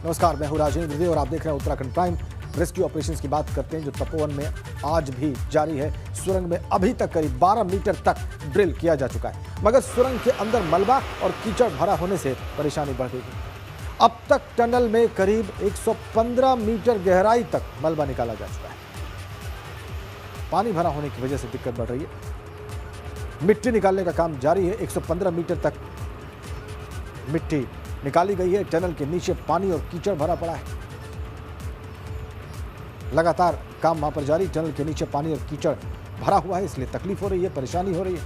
नमस्कार, मैं हूं राजेंद्र दे और आप देख रहे हैं उत्तराखंड प्राइम। रेस्क्यू ऑपरेशंस की बात करते हैं जो तपोवन में आज भी जारी है। सुरंग में अभी तक करीब 12 मीटर तक ड्रिल किया जा चुका है, मगर सुरंग के अंदर मलबा और कीचड़ भरा होने से परेशानी बढ़ गई है। अब तक टनल में करीब 115 मीटर गहराई तक मलबा निकाला जा चुका है। पानी भरा होने की वजह से दिक्कत बढ़ रही है। मिट्टी निकालने का काम जारी है। 115 मीटर तक मिट्टी निकाली गई है। टनल के नीचे पानी और कीचड़ भरा पड़ा है। लगातार काम वहां पर जारी। टनल के नीचे पानी और कीचड़ भरा हुआ है, इसलिए तकलीफ हो रही है, परेशानी हो रही है।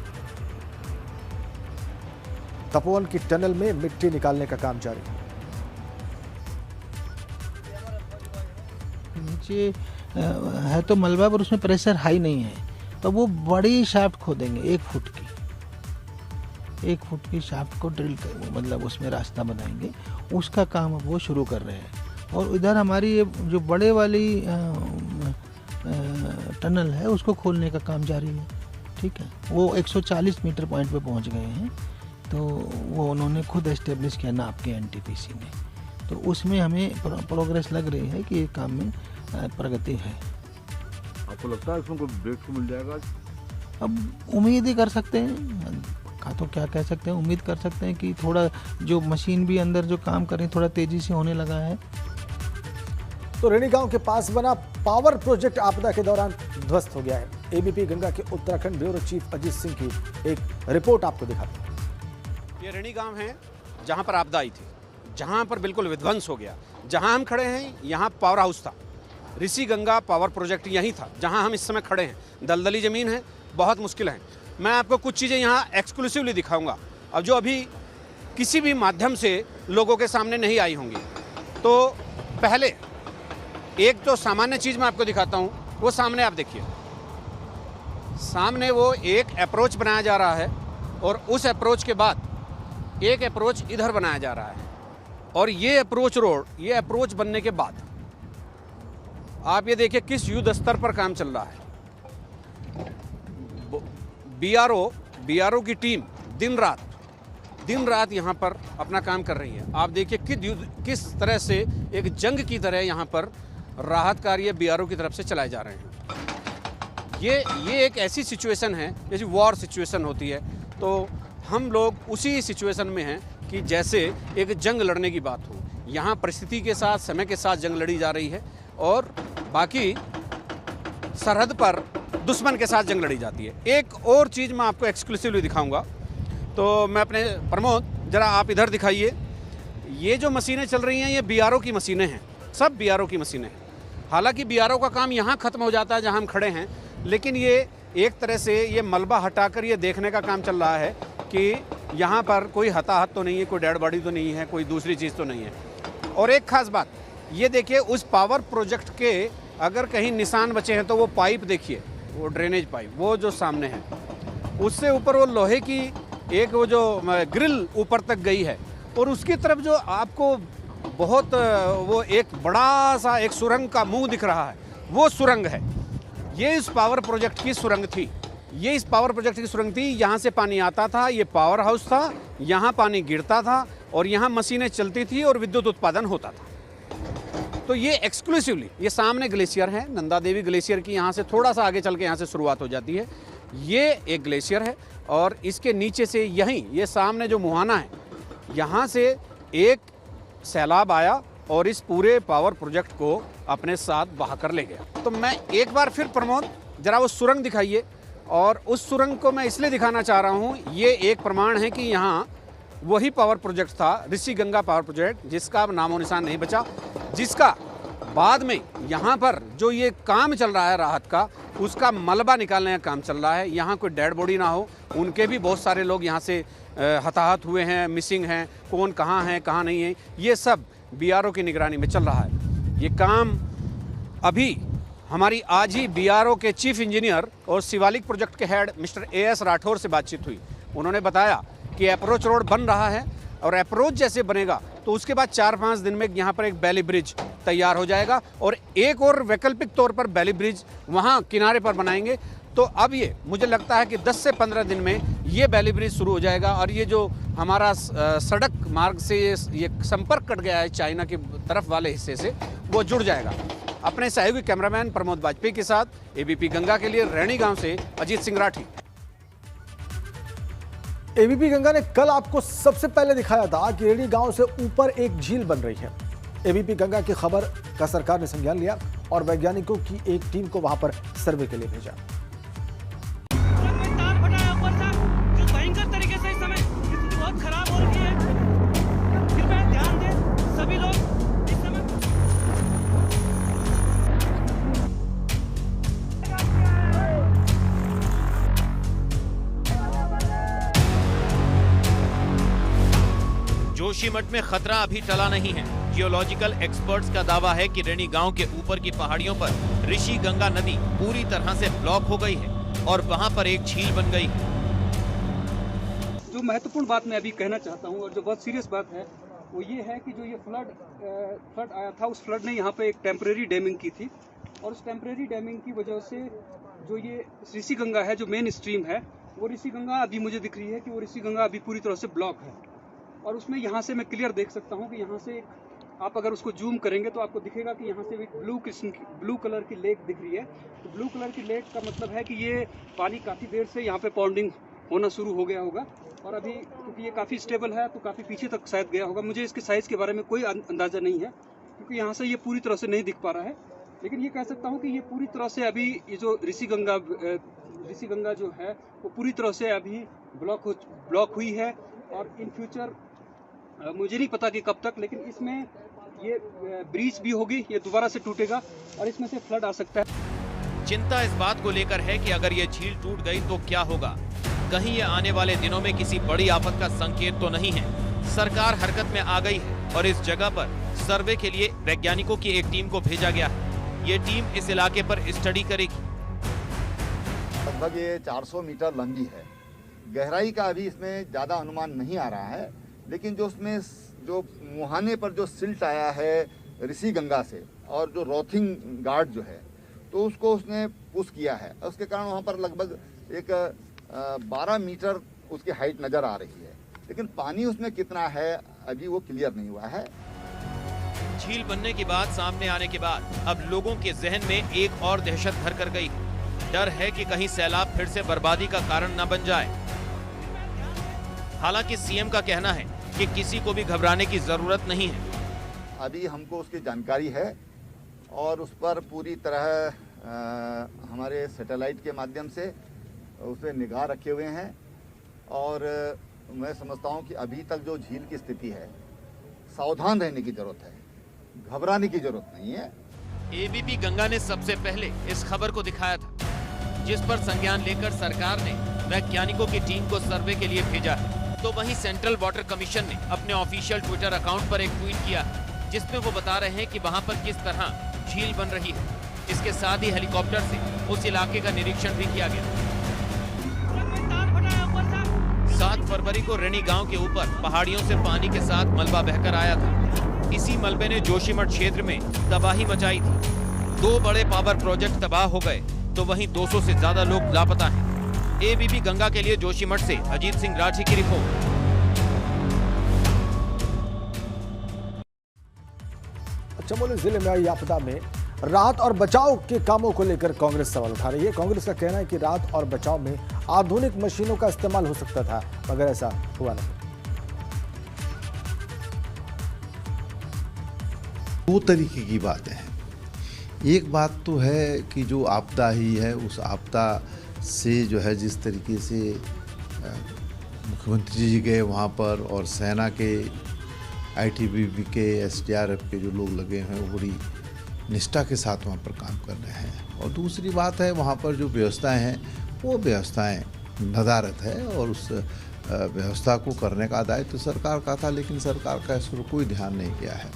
तपोवन की टनल में मिट्टी निकालने का काम जारी है। नीचे है तो मलबा, पर उसमें प्रेशर हाई नहीं है, तो वो बड़ी शाफ्ट खोदेंगे 1 फुट की। 1 फुट की शाफ्ट को ड्रिल कर, मतलब उसमें रास्ता बनाएंगे। उसका काम अब वो शुरू कर रहे हैं। और इधर हमारी ये जो बड़े वाली टनल है उसको खोलने का काम जारी है। ठीक है, वो 140 मीटर पॉइंट पे पहुंच गए हैं, तो वो उन्होंने खुद एस्टेब्लिश किया नाप के एनटीपीसी ने। तो उसमें हमें प्रोग्रेस लग रही है कि ये काम में प्रगति है। आपको लगता है इसमें कोई ब्रेक थ्रू मिल जाएगा? अब उम्मीद ही कर सकते हैं, तो क्या कह सकते हैं, उम्मीद कर सकते हैं कि थोड़ा जो मशीन भी अंदर जो काम कर रही है थोड़ा तेजी से होने लगा है। तो रेणी गांव के पास बना पावर प्रोजेक्ट आपदा के दौरान ध्वस्त हो गया है। एबीपी गंगा के उत्तराखंड ब्यूरो चीफ अजीत सिंह की एक रिपोर्ट आपको दिखाते हैं। ये रेणी गांव है जहां पर आपदा आई थी, जहां पर बिल्कुल विध्वंस हो गया। जहां हम खड़े हैं यहाँ पावर हाउस था, ऋषि गंगा पावर प्रोजेक्ट यहीं था जहां हम इस समय खड़े हैं। दलदली ज़मीन है, बहुत मुश्किल है। मैं आपको कुछ चीज़ें यहाँ एक्सक्लूसिवली दिखाऊंगा, अब जो अभी किसी भी माध्यम से लोगों के सामने नहीं आई होंगी। तो पहले एक तो सामान्य चीज़ मैं आपको दिखाता हूँ, वो सामने आप देखिए। सामने वो एक अप्रोच बनाया जा रहा है और उस अप्रोच के बाद एक अप्रोच इधर बनाया जा रहा है। और ये अप्रोच रोड, ये अप्रोच बनने के बाद आप ये देखिए किस युद्ध स्तर पर काम चल रहा है। बीआरओ की टीम दिन रात यहाँ पर अपना काम कर रही है। आप देखिए किस तरह से एक जंग की तरह यहाँ पर राहत कार्य बीआरओ की तरफ से चलाए जा रहे हैं। ये एक ऐसी सिचुएशन है जैसे वॉर सिचुएशन होती है, तो हम लोग उसी सिचुएशन में हैं कि जैसे एक जंग लड़ने की बात हो। यहाँ परिस्थिति के साथ, समय के साथ जंग लड़ी जा रही है और बाकी सरहद पर दुश्मन के साथ जंग लड़ी जाती है। एक और चीज़ मैं आपको एक्सक्लूसिवली दिखाऊंगा, तो मैं अपने प्रमोद जरा आप इधर दिखाइए। ये जो मशीनें चल रही हैं ये बीआरओ की मशीनें हैं, सब बीआरओ की मशीनें हैं। हालांकि बीआरओ का काम यहाँ ख़त्म हो जाता है जहाँ हम खड़े हैं, लेकिन ये एक तरह से ये मलबा हटाकर ये देखने का काम चल रहा है कि यहाँ पर कोई हताहत तो नहीं है, कोई डेड बॉडी तो नहीं है, कोई दूसरी चीज़ तो नहीं है। और एक ख़ास बात ये देखिए, उस पावर प्रोजेक्ट के अगर कहीं निशान बचे हैं तो वो पाइप देखिए, वो ड्रेनेज पाइप वो जो सामने है, उससे ऊपर वो लोहे की एक वो जो ग्रिल ऊपर तक गई है। और उसकी तरफ जो आपको बहुत वो एक बड़ा सा एक सुरंग का मुंह दिख रहा है, वो सुरंग है। ये इस पावर प्रोजेक्ट की सुरंग थी, ये इस पावर प्रोजेक्ट की सुरंग थी। यहाँ से पानी आता था, ये पावर हाउस था, यहाँ पानी गिरता था और यहाँ मशीनें चलती थी और विद्युत उत्पादन होता था। तो ये एक्सक्लूसिवली, ये सामने ग्लेशियर है, नंदा देवी ग्लेशियर की यहाँ से थोड़ा सा आगे चल के यहाँ से शुरुआत हो जाती है। ये एक ग्लेशियर है और इसके नीचे से यहीं ये सामने जो मुहाना है, यहाँ से एक सैलाब आया और इस पूरे पावर प्रोजेक्ट को अपने साथ बहा कर ले गया। तो मैं एक बार फिर प्रमोद जरा वो सुरंग दिखाइए। और उस सुरंग को मैं इसलिए दिखाना चाह रहा हूँ, ये एक प्रमाण है कि यहाँ वही पावर प्रोजेक्ट था, ऋषि गंगा पावर प्रोजेक्ट, जिसका अब नामो निशान नहीं बचा, जिसका बाद में यहाँ पर जो ये काम चल रहा है राहत का, उसका मलबा निकालने का काम चल रहा है। यहाँ कोई डेड बॉडी ना हो, उनके भी बहुत सारे लोग यहाँ से हताहत हुए हैं, मिसिंग हैं, कौन कहाँ है कहाँ नहीं है, ये सब बीआरओ की निगरानी में चल रहा है। ये काम अभी हमारी आज ही बीआरओ के चीफ इंजीनियर और शिवालिक प्रोजेक्ट के हेड मिस्टर एएस राठौर से बातचीत हुई। उन्होंने बताया कि अप्रोच रोड बन रहा है और अप्रोच जैसे बनेगा तो उसके बाद 4-5 दिन में यहाँ पर एक बैली ब्रिज तैयार हो जाएगा और एक और वैकल्पिक तौर पर बैली ब्रिज वहाँ किनारे पर बनाएंगे, तो अब ये मुझे लगता है कि 10 से 15 दिन में ये बैली ब्रिज शुरू हो जाएगा और ये जो हमारा सड़क मार्ग से ये संपर्क कट गया है चाइना की तरफ वाले हिस्से से, वो जुड़ जाएगा। अपने सहयोगी कैमरामैन प्रमोद वाजपेयी के साथ एबीपी गंगा के लिए रैणी गांव से अजीत सिंह राठी। एबीपी गंगा ने कल आपको सबसे पहले दिखाया था कि रैणी गांव से ऊपर एक झील बन रही है। एबीपी गंगा की खबर का सरकार ने संज्ञान लिया और वैज्ञानिकों की एक टीम को वहां पर सर्वे के लिए भेजा। तार फटा है ऊपर से, जो भयंकर तरीके से इस समय स्थिति बहुत खराब हो रही है। कृपया ध्यान दें सभी लोग इस समय। जोशीमठ में खतरा अभी टला नहीं है। जियोलॉजिकल एक्सपर्ट्स का दावा है कि रैणी गांव के ऊपर की पहाड़ियों पर ऋषि गंगा नदी पूरी तरह से ब्लॉक हो गई है और वहां पर एक झील बन गई है। जो महत्वपूर्ण बात मैं अभी कहना चाहता हूं और जो बहुत सीरियस बात है वो ये है कि जो ये फ्लड आया था, उस फ्लड ने यहाँ पे एक टेम्परेरी डैमिंग की थी और उस टेम्परेरी डैमिंग की वजह से जो ये ऋषि गंगा है, जो मेन स्ट्रीम है, वो ऋषि गंगा अभी मुझे दिख रही है कि वो ऋषि गंगा अभी पूरी तरह से ब्लॉक है। और उसमें यहाँ से मैं क्लियर देख सकता हूँ कि यहाँ से आप अगर उसको जूम करेंगे तो आपको दिखेगा कि यहाँ से एक ब्लू कलर की लेक दिख रही है। तो ब्लू कलर की लेक का मतलब है कि ये पानी काफ़ी देर से यहाँ पे पॉन्डिंग होना शुरू हो गया होगा और अभी क्योंकि ये काफ़ी स्टेबल है तो काफ़ी पीछे तक शायद गया होगा। मुझे इसके साइज़ के बारे में कोई अंदाज़ा नहीं है क्योंकि यहाँ से ये पूरी तरह से नहीं दिख पा रहा है, लेकिन ये कह सकता हूँ कि ये पूरी तरह से अभी ये जो ऋषि गंगा जो है वो पूरी तरह से अभी ब्लॉक हुई है और इन फ्यूचर मुझे नहीं पता कि कब तक, लेकिन इसमें ये ब्रीच भी होगी, ये दोबारा से टूटेगा और इसमें से फ्लड आ सकता है। चिंता इस बात को लेकर है कि अगर ये झील टूट गई तो क्या होगा। कहीं ये आने वाले दिनों में किसी बड़ी आफत का संकेत तो नहीं है। सरकार हरकत में आ गई है और इस जगह पर सर्वे के लिए वैज्ञानिकों की एक टीम को भेजा गया है। ये टीम इस इलाके पर स्टडी करेगी। लगभग ये 400 मीटर लंबी है। गहराई का अभी इसमें ज़्यादा अनुमान नहीं आ रहा है, लेकिन जो उसमें जो मुहाने पर जो सिल्ट आया है ऋषि गंगा से और जो रॉथिंग गार्ड जो है तो उसको उसने पुश किया है। उसके कारण वहाँ पर लगभग एक 12 मीटर उसकी हाइट नज़र आ रही है, लेकिन पानी उसमें कितना है अभी वो क्लियर नहीं हुआ है। झील बनने की बात सामने आने के बाद अब लोगों के जहन में एक और दहशत घर कर गई है। डर है कि कहीं सैलाब फिर से बर्बादी का कारण न बन जाए। हालांकि सीएम का कहना है कि किसी को भी घबराने की जरूरत नहीं है। अभी हमको उसकी जानकारी है और उस पर पूरी तरह हमारे सैटेलाइट के माध्यम से उस पर निगाह रखे हुए हैं और मैं समझता हूं कि अभी तक जो झील की स्थिति है, सावधान रहने की जरूरत है, घबराने की जरूरत नहीं है। एबीपी गंगा ने सबसे पहले इस खबर को दिखाया था, जिस पर संज्ञान लेकर सरकार ने वैज्ञानिकों की टीम को सर्वे के लिए भेजा है। तो वहीं सेंट्रल वाटर कमीशन ने अपने ऑफिशियल ट्विटर अकाउंट पर एक ट्वीट किया जिसमें वो बता रहे हैं कि वहां पर किस तरह झील बन रही है। इसके साथ ही हेलीकॉप्टर से उस इलाके का निरीक्षण भी किया गया। 7 फरवरी को रैणी गांव के ऊपर पहाड़ियों से पानी के साथ मलबा बहकर आया था। इसी मलबे ने जोशीमठ क्षेत्र में तबाही मचाई थी। 2 बड़े पावर प्रोजेक्ट तबाह हो गए तो वहीं 200 से ज्यादा लोग लापता हैं। एबीपी गंगा के लिए जोशीमठ से अजीत सिंह राठी की रिपोर्ट। चमोली जिले में आई आपदा में राहत और बचाव के कामों को लेकर कांग्रेस सवाल उठा रही है। कांग्रेस का कहना है कि राहत और बचाव में आधुनिक मशीनों का इस्तेमाल हो सकता था, मगर ऐसा हुआ नहीं। 2 तरीके की बातें हैं। एक बात तो है कि जो आपदा ही है, उस आपदा से जो है जिस तरीके से मुख्यमंत्री जी गए वहाँ पर और सेना के, आईटीबीपी के, एसडीआरएफ के जो लोग लगे हैं वो बड़ी निष्ठा के साथ वहाँ पर काम कर रहे हैं। और दूसरी बात है वहाँ पर जो व्यवस्थाएं हैं वो व्यवस्थाएं नदारत है और उस व्यवस्था को करने का दायित्व तो सरकार का था, लेकिन सरकार का इस पर कोई ध्यान नहीं किया है।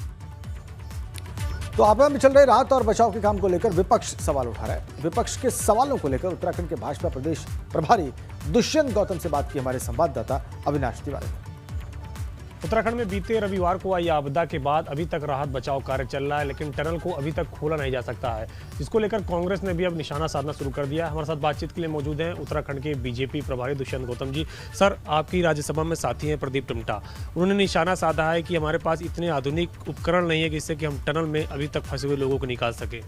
तो आपदा में चल रहे राहत और बचाव के काम को लेकर विपक्ष सवाल उठा रहा है। विपक्ष के सवालों को लेकर उत्तराखंड के भाजपा प्रदेश प्रभारी दुष्यंत गौतम से बात की हमारे संवाददाता अविनाश तिवारी ने। उत्तराखंड में बीते रविवार को आई आपदा के बाद अभी तक राहत बचाव कार्य चल रहा है, लेकिन टनल को अभी तक खोला नहीं जा सकता है, जिसको लेकर कांग्रेस ने भी अब निशाना साधना शुरू कर दिया है। हमारे साथ बातचीत के लिए मौजूद हैं उत्तराखंड के बीजेपी प्रभारी दुष्यंत गौतम जी। सर, आपकी राज्यसभा में साथी हैं प्रदीप टमटा, उन्होंने निशाना साधा है कि हमारे पास इतने आधुनिक उपकरण नहीं है जिससे कि हम टनल में अभी तक फंसे हुए लोगों को निकाल सके।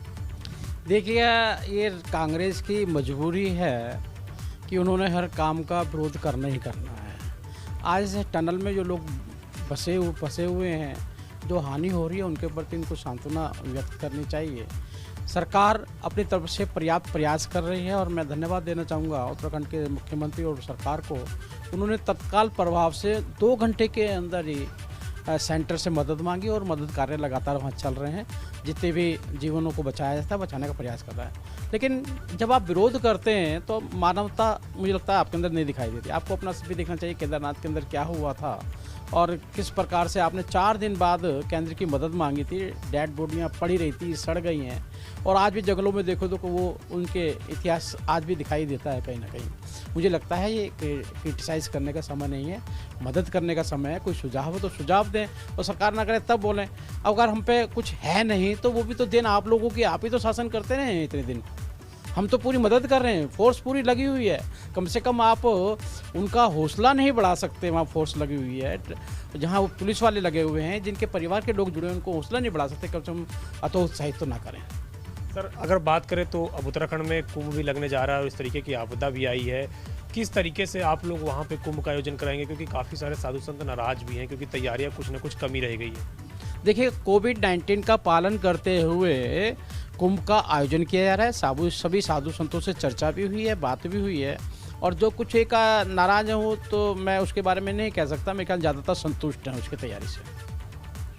देखिए, ये कांग्रेस की मजबूरी है कि उन्होंने हर काम का विरोध करना ही करना है। आज टनल में जो लोग फंसे हुए हैं, जो हानि हो रही है, उनके प्रति इनको सांत्वना व्यक्त करनी चाहिए। सरकार अपनी तरफ से पर्याप्त प्रयास कर रही है और मैं धन्यवाद देना चाहूँगा उत्तराखंड के मुख्यमंत्री और सरकार को। उन्होंने तत्काल प्रभाव से 2 घंटे के अंदर ही सेंटर से मदद मांगी और मदद कार्य लगातार वहाँ चल रहे हैं। जितने भी जीवनों को बचाया जाता है, बचाने का प्रयास कर रहा है। लेकिन जब आप विरोध करते हैं तो मानवता मुझे लगता है आपके अंदर नहीं दिखाई देती। आपको अपना भी देखना चाहिए केदारनाथ के अंदर क्या हुआ था और किस प्रकार से आपने 4 दिन बाद केंद्र की मदद मांगी थी। डेड बॉडियाँ पड़ी रही थी, सड़ गई हैं और आज भी जंगलों में देखो तो वो उनके इतिहास आज भी दिखाई देता है कहीं ना कहीं। मुझे लगता है ये क्रिटिसाइज़ करने का समय नहीं है, मदद करने का समय है। कोई सुझाव हो तो सुझाव दें और सरकार ना करे तब बोलें। अगर हम पे कुछ है नहीं तो वो भी तो देन आप लोगों की, आप ही तो शासन करते रहे हैं इतने दिन। हम तो पूरी मदद कर रहे हैं, फोर्स पूरी लगी हुई है। कम से कम आप उनका हौसला नहीं बढ़ा सकते, वहाँ फोर्स लगी हुई है। जहाँ वो पुलिस वाले लगे हुए हैं, जिनके परिवार के लोग जुड़े हैं, उनको हौसला नहीं बढ़ा सकते। कम से कम अतोत्साहित तो ना करें। सर, अगर बात करें तो अब उत्तराखंड में कुंभ भी लगने जा रहा है और इस तरीके की आपदा भी आई है। किस तरीके से आप लोग वहाँ पे कुंभ का आयोजन कराएंगे, क्योंकि काफ़ी सारे साधु संत नाराज भी हैं क्योंकि तैयारियाँ कुछ न कुछ कमी रह गई है। देखिए, कोविड-19 का पालन करते हुए कुंभ का आयोजन किया जा रहा है। सभी साधु संतों से चर्चा भी हुई है, बात भी हुई है और जो कुछ एक नाराज हो तो मैं उसके बारे में नहीं कह सकता। मेरे ख्याल ज़्यादातर संतुष्ट हैं उसकी तैयारी से।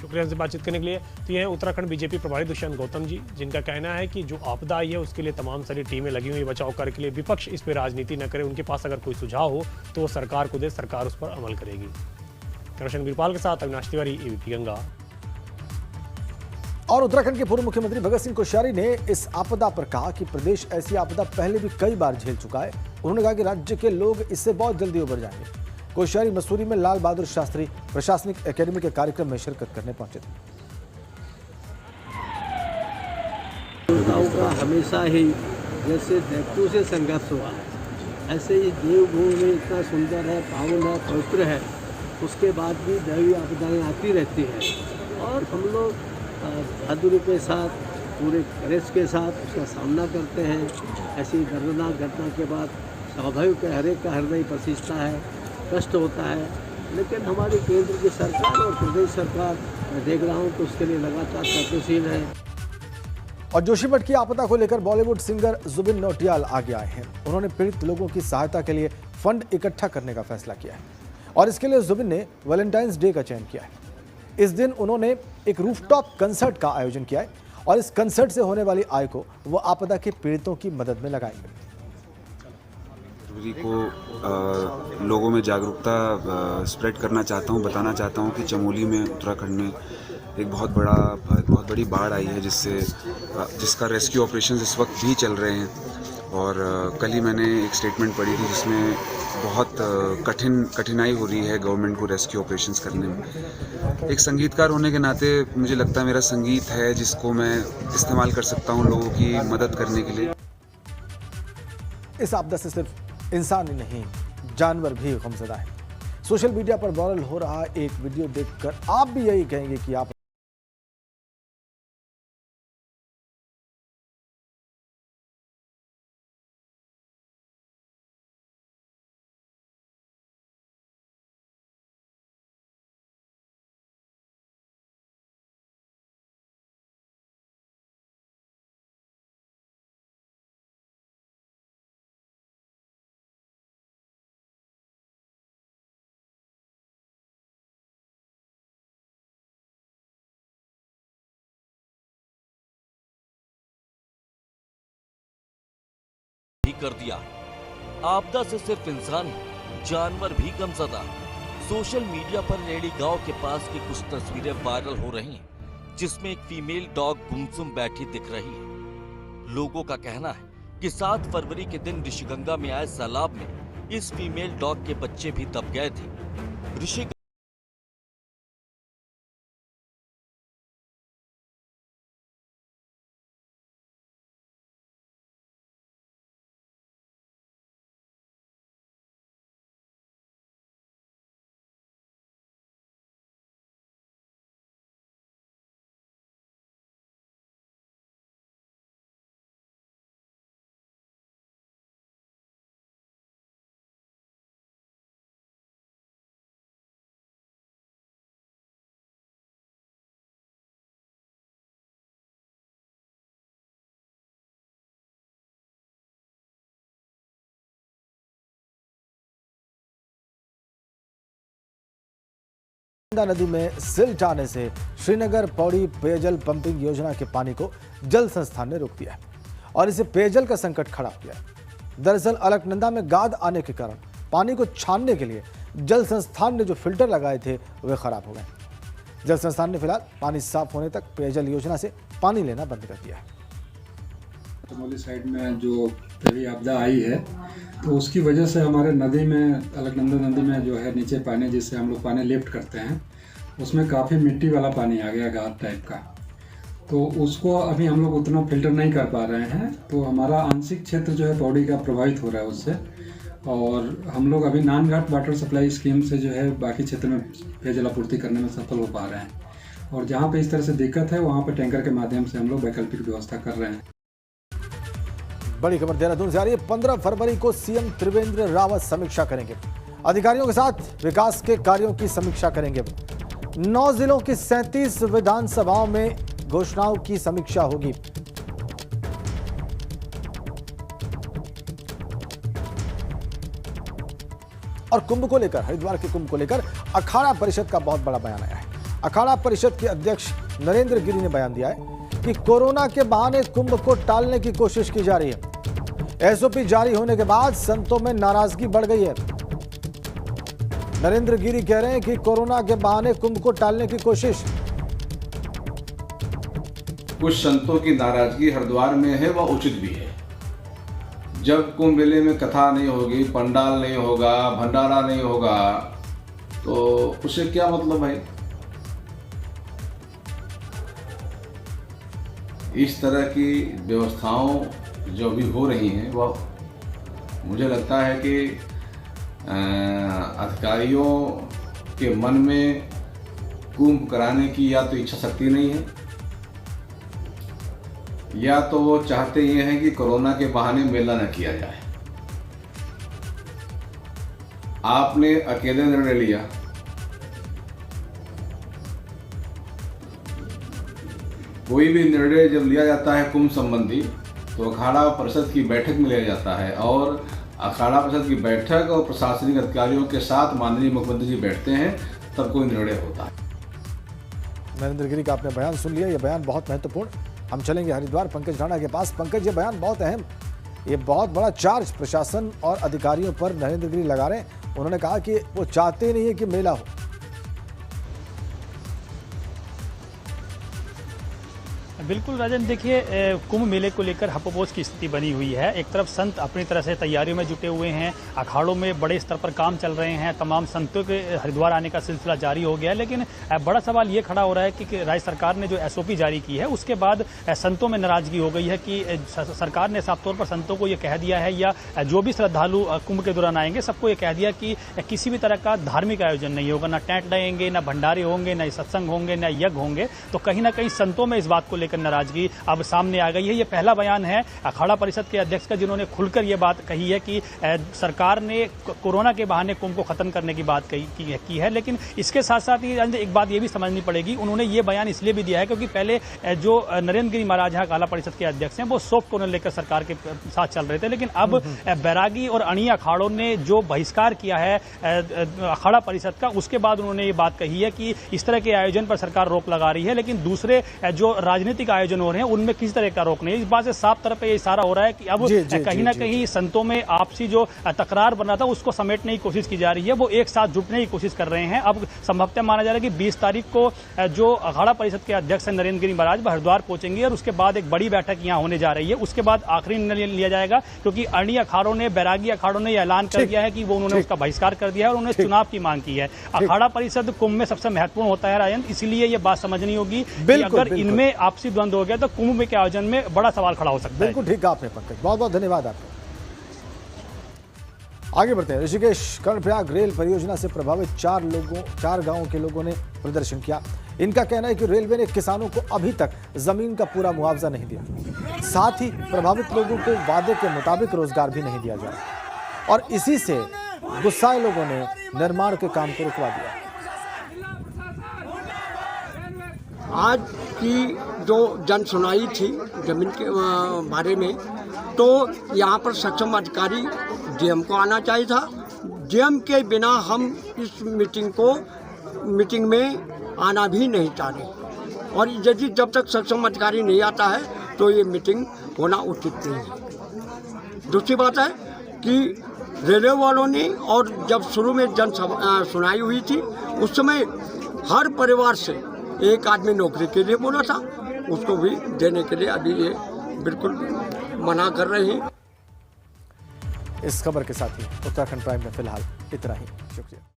शुक्रिया हमसे बातचीत करने के लिए। तो ये हैं उत्तराखंड बीजेपी प्रभारी दुष्यंत गौतम जी, जिनका कहना है कि जो आपदा आई है उसके लिए तमाम सारी टीमें लगी हुई है बचाव कार्य के लिए। विपक्ष इस पर राजनीति न करे, उनके पास अगर कोई सुझाव हो तो वो सरकार को दे, सरकार उस पर अमल करेगी। कृष्ण वीरपाल के साथ अविनाश तिवारी, एबीपी गंगा। और उत्तराखंड के पूर्व मुख्यमंत्री भगत सिंह कोश्यारी ने इस आपदा पर कहा कि प्रदेश ऐसी आपदा पहले भी कई बार झेल चुका है। उन्होंने कहा कि राज्य के लोग इससे बहुत जल्दी उबर जाएंगे। कोश्यारी मसूरी में लाल बहादुर शास्त्री प्रशासनिक एकेडमी के कार्यक्रम में शिरकत करने पहुंचे थे। का हमेशा ही जैसे दैत्यों से संघर्ष हुआ है, ऐसे ही देवभूमि इतना सुंदर है, पावन है, पवित्र है, उसके बाद भी दैवीय आपदाएं आती रहती हैं और हम लोग बहादुरी के साथ, पूरे करेज के साथ उसका सामना करते हैं। ऐसी दर्दनाक घटना के बाद स्वाभाविक हर एक का हृदय पसीजता है, कष्ट होता है, लेकिन हमारी केंद्र की सरकार और प्रदेश सरकार, मैं देख रहा हूँ तो उसके लिए लगातार प्रयत्नशील है। और जोशीमठ की आपदा को लेकर बॉलीवुड सिंगर जुबिन नौटियाल आगे आए हैं। उन्होंने पीड़ित लोगों की सहायता के लिए फंड इकट्ठा करने का फैसला किया है और इसके लिए जुबिन ने वैलेंटाइंस डे का चयन किया है। इस दिन उन्होंने एक रूफटॉप कंसर्ट का आयोजन किया है और इस कंसर्ट से होने वाली आय को वो आपदा के पीड़ितों की मदद में लगाएंगे। फरवरी को लोगों में जागरूकता स्प्रेड करना चाहता हूँ, बताना चाहता हूँ कि चमोली में, उत्तराखंड में एक बहुत बड़ी बाढ़ आई है जिसका रेस्क्यू ऑपरेशन इस वक्त भी चल रहे हैं। और कल ही मैंने एक स्टेटमेंट पढ़ी थी जिसमें बहुत कठिनाई हो रही है गवर्नमेंट को रेस्क्यू ऑपरेशंस करने में। एक संगीतकार होने के नाते मुझे लगता है मेरा संगीत है जिसको मैं इस्तेमाल कर सकता हूँ लोगों की मदद करने के लिए। इस आपदा से सिर्फ इंसान ही नहीं, जानवर भी गमज़दा है। सोशल मीडिया पर वायरल हो रहा एक वीडियो देखकर आप भी यही कहेंगे कि आप भी कर दिया। आपदा से सिर्फ इंसान ही, जानवर भी गमज़दा। सोशल मीडिया पर नेड़ी गांव के पास की कुछ तस्वीरें वायरल हो रही हैं, जिसमें एक फीमेल डॉग गुमसुम बैठी दिख रही है। लोगों का कहना है कि 7 फरवरी के दिन ऋषिगंगा में आए सैलाब में इस फीमेल डॉग के बच्चे भी दब गए थे। ऋषि गंगा नदी में सिल्ट आने से श्रीनगर पौड़ी पेयजल पंपिंग योजना के पानी को जल संस्थान ने रोक दिया है और इसे पेयजल का संकट खड़ा किया है। दरअसल अलकनंदा में गाद आने के कारण पानी को छानने के लिए जल संस्थान ने जो फिल्टर लगाए थे वे खराब हो गए। जल संस्थान ने फिलहाल पानी साफ होने तक पेयजल योजना से पानी लेना बंद कर दिया है। चमोली साइड में जो पहली आपदा आई है तो उसकी वजह से हमारे नदी में अलकनंदा नदी में जो है नीचे पानी जिससे हम लोग पानी लिफ्ट करते हैं उसमें काफ़ी मिट्टी वाला पानी आ गया गाद टाइप का। तो उसको अभी हम लोग उतना फिल्टर नहीं कर पा रहे हैं तो हमारा आंशिक क्षेत्र जो है पौड़ी का प्रभावित हो रहा है उससे। और हम लोग अभी नानघाट वाटर सप्लाई स्कीम से जो है बाकी क्षेत्र में पेयजल आपूर्ति करने में सफल हो पा रहे हैं और जहाँ पे इस तरह से दिक्कत है वहाँ पे टैंकर के माध्यम से हम लोग वैकल्पिक व्यवस्था कर रहे हैं। बड़ी खबर देहरादून से आ रही है। 15 फरवरी को सीएम त्रिवेंद्र रावत समीक्षा करेंगे। अधिकारियों के साथ विकास के कार्यों की समीक्षा करेंगे। 9 जिलों की 37 विधानसभाओं में घोषणाओं की समीक्षा होगी। और कुंभ को लेकर, हरिद्वार के कुंभ को लेकर अखाड़ा परिषद का बहुत बड़ा बयान आया है। अखाड़ा परिषद के अध्यक्ष नरेंद्र गिरी ने बयान दिया है कि कोरोना के बहाने कुंभ को टालने की कोशिश की जा रही है। एसओपी जारी होने के बाद संतों में नाराजगी बढ़ गई है। नरेंद्र गिरी कह रहे हैं कि कोरोना के बहाने कुंभ को टालने की कोशिश। कुछ संतों की नाराजगी हरिद्वार में है, वह उचित भी है। जब कुंभ मेले में कथा नहीं होगी, पंडाल नहीं होगा, भंडारा नहीं होगा, तो उससे क्या मतलब है। इस तरह की व्यवस्थाओं जो भी हो रही हैं वह मुझे लगता है कि अधिकारियों के मन में कुंभ कराने की या तो इच्छा शक्ति नहीं है या तो वो चाहते ये हैं कि कोरोना के बहाने मेला न किया जाए। आपने अकेले निर्णय लिया, कोई भी निर्णय जब लिया जाता है कुंभ संबंधी तो अखाड़ा परिषद की बैठक में लिया जाता है और अखाड़ा परिषद की बैठक और प्रशासनिक अधिकारियों के साथ माननीय मुख्यमंत्री जी बैठते हैं, तब कोई निर्णय होता है। नरेंद्र गिरी का आपने बयान सुन लिया। यह बयान बहुत महत्वपूर्ण। हम चलेंगे हरिद्वार पंकज राणा के पास। पंकज, ये बयान बहुत अहम, ये बहुत बड़ा चार्ज प्रशासन और अधिकारियों पर नरेंद्र गिरी लगा रहे हैं। उन्होंने कहा कि वो चाहते नहीं है कि मेला हो। बिल्कुल राजन, देखिए कुंभ मेले को लेकर हपपोश की स्थिति बनी हुई है। एक तरफ संत अपनी तरह से तैयारियों में जुटे हुए हैं, अखाड़ों में बड़े स्तर पर काम चल रहे हैं, तमाम संतों के हरिद्वार आने का सिलसिला जारी हो गया है। लेकिन बड़ा सवाल ये खड़ा हो रहा है कि राज्य सरकार ने जो एसओपी जारी की है उसके बाद संतों में नाराजगी हो गई है कि सरकार ने साफ तौर पर संतों को ये कह दिया है या जो भी श्रद्धालु कुंभ के दौरान आएंगे सबको ये कह दिया कि किसी भी तरह का धार्मिक आयोजन नहीं होगा, ना टेंट लगेंगे, ना भंडारे होंगे, ना सत्संग होंगे, ना यज्ञ होंगे। तो कहीं ना कहीं संतों में इस बात को लेकर नाराजगी अब सामने आ गई है। ये पहला बयान है अखाड़ा परिषद के अध्यक्ष का जिन्होंने खुलकर ये बात कही है कि सरकार ने कोरोना के बहाने कुंभ को खत्म करने की बात की है। लेकिन इसके साथ साथ ही एक बात ये भी समझनी पड़ेगी, उन्होंने ये बयान इसलिए भी दिया है क्योंकि पहले जो नरेंद्र गिरी महाराज हैं अखाड़ा परिषद के अध्यक्ष हैं वो सॉफ्ट कॉर्नर लेकर सरकार के साथ चल रहे थे। लेकिन अब बैरागी और अणि अखाड़ों ने जो बहिष्कार किया है अखाड़ा परिषद का, उसके बाद उन्होंने ये बात कही है कि इस तरह के आयोजन पर सरकार रोक लगा रही है। लेकिन दूसरे जो राजनीतिक आयोजन हो रहे हैं उनमें किसी तरह का रोक नहीं है। इस बात से साफ तरफ ये इशारा हो रहा है कि अब कहीं ना कहीं संतों में आपसी जो तकरार बन रहा था उसको समेटने की कोशिश की जा रही है, वो एक साथ जुटने की कोशिश कर रहे हैं। अब संभवतः माना जा रहा है कि 20 तारीख को जो अखाड़ा परिषद के अध्यक्ष हैं नरेंद्र गिरी महाराज हरिद्वार पहुंचेंगे और उसके बाद एक बड़ी बैठक यहां होने जा रही है। उसके बाद आखिरी निर्णय लिया जाएगा क्योंकि अणि अखाड़ों ने, बैरागी अखाड़ों ने ऐलान कर दिया है कि वो उन्होंने उसका बहिष्कार कर दिया है और उन्होंने चुनाव की मांग की है। अखाड़ा परिषद कुंभ में सबसे महत्वपूर्ण होता है राजन, इसलिए ये बात समझनी होगी कि अगर इनमें आपसी द्वंद्व हो गया तो कुंभ के आयोजन में बड़ा सवाल खड़ा हो सकता है। बिल्कुल ठीक आपने पंकज, बहुत बहुत धन्यवाद आपका। आगे बढ़ते हैं। ऋषिकेश कर्णप्रयाग रेल परियोजना से प्रभावित 4 गांवों के लोगों ने प्रदर्शन किया। इनका कहना है कि रेलवे ने किसानों को अभी तक जमीन का पूरा मुआवजा नहीं दिया, साथ ही प्रभावित लोगों को वादे के मुताबिक रोजगार भी नहीं दिया जा रहा और इसी से गुस्साए लोगों ने निर्माण के काम को रुकवा दिया। आज की जो जन सुनाई थी जमीन के बारे में, तो यहाँ पर सक्षम अधिकारी डीएम को आना चाहिए था। डीएम के बिना हम इस मीटिंग को मीटिंग में आना भी नहीं चाहे, और यदि जब तक सक्षम अधिकारी नहीं आता है तो ये मीटिंग होना उचित नहीं है। दूसरी बात है कि रेलवे वालों ने, और जब शुरू में सुनाई हुई थी उस समय हर परिवार से एक आदमी नौकरी के लिए बोला था, उसको भी देने के लिए अभी ये बिल्कुल मना कर रहे हैं। इस खबर के साथ ही उत्तराखंड प्राइम में फिलहाल इतना ही। शुक्रिया।